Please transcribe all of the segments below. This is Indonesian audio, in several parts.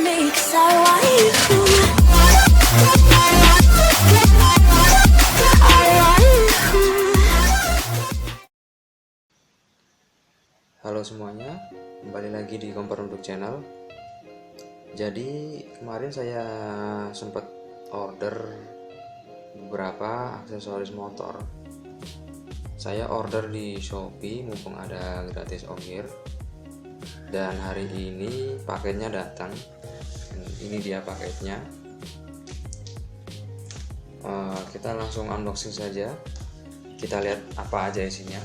me 'cause I want you. I want you. Halo semuanya, kembali lagi di Kompor Untuk Channel. Jadi kemarin saya sempat order beberapa aksesoris motor. Saya order di Shopee mumpung ada gratis ongkir. Dan hari ini paketnya datang. Ini dia paketnya. Kita langsung unboxing saja. Kita lihat apa aja isinya.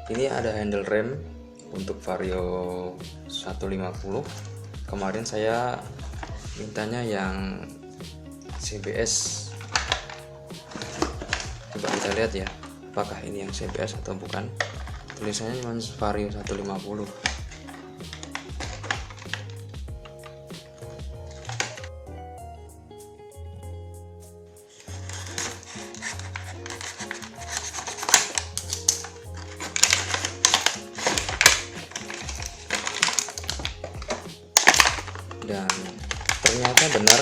Ini ada handle rem untuk Vario 150. Kemarin saya mintanya yang CBS. Coba kita lihat ya, apakah ini yang CBS atau bukan. Tulisannya cuma Vario 150. Dan ternyata benar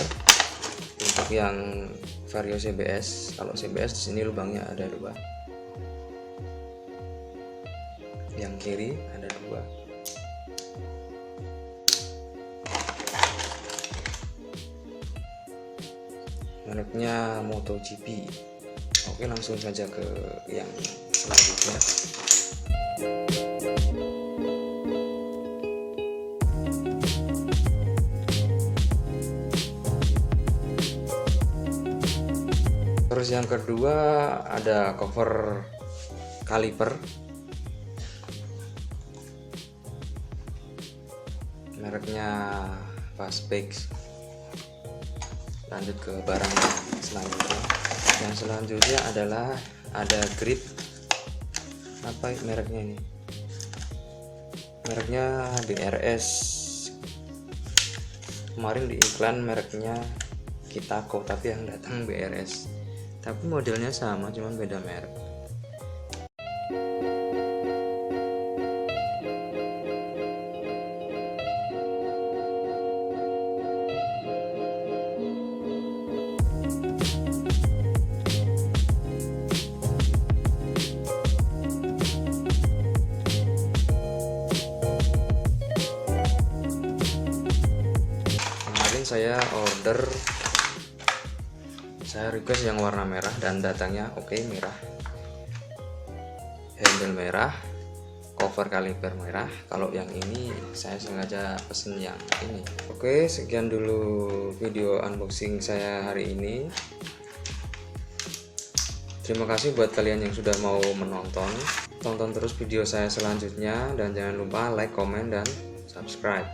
untuk yang Vario CBS. Kalau CBS di sini lubangnya ada 2, yang kiri ada 2. Mereknya MotoGP. Oke, langsung saja ke yang selanjutnya. Terus yang kedua ada cover kaliper, mereknya Fastback. Lanjut ke barang selanjutnya. Yang selanjutnya adalah ada grip. Apa mereknya ini? Mereknya BRS. Kemarin di iklan mereknya Kitako, tapi yang datang BRS. Tapi modelnya sama, cuman beda merek. Kemarin saya order, saya request yang warna merah dan datangnya oke, merah, handle merah, cover kaliper merah. Kalau yang ini saya sengaja pesen yang ini. Oke, sekian dulu video unboxing saya hari ini. Terima kasih buat kalian yang sudah mau menonton. Tonton terus video saya selanjutnya dan jangan lupa like, komen, dan subscribe.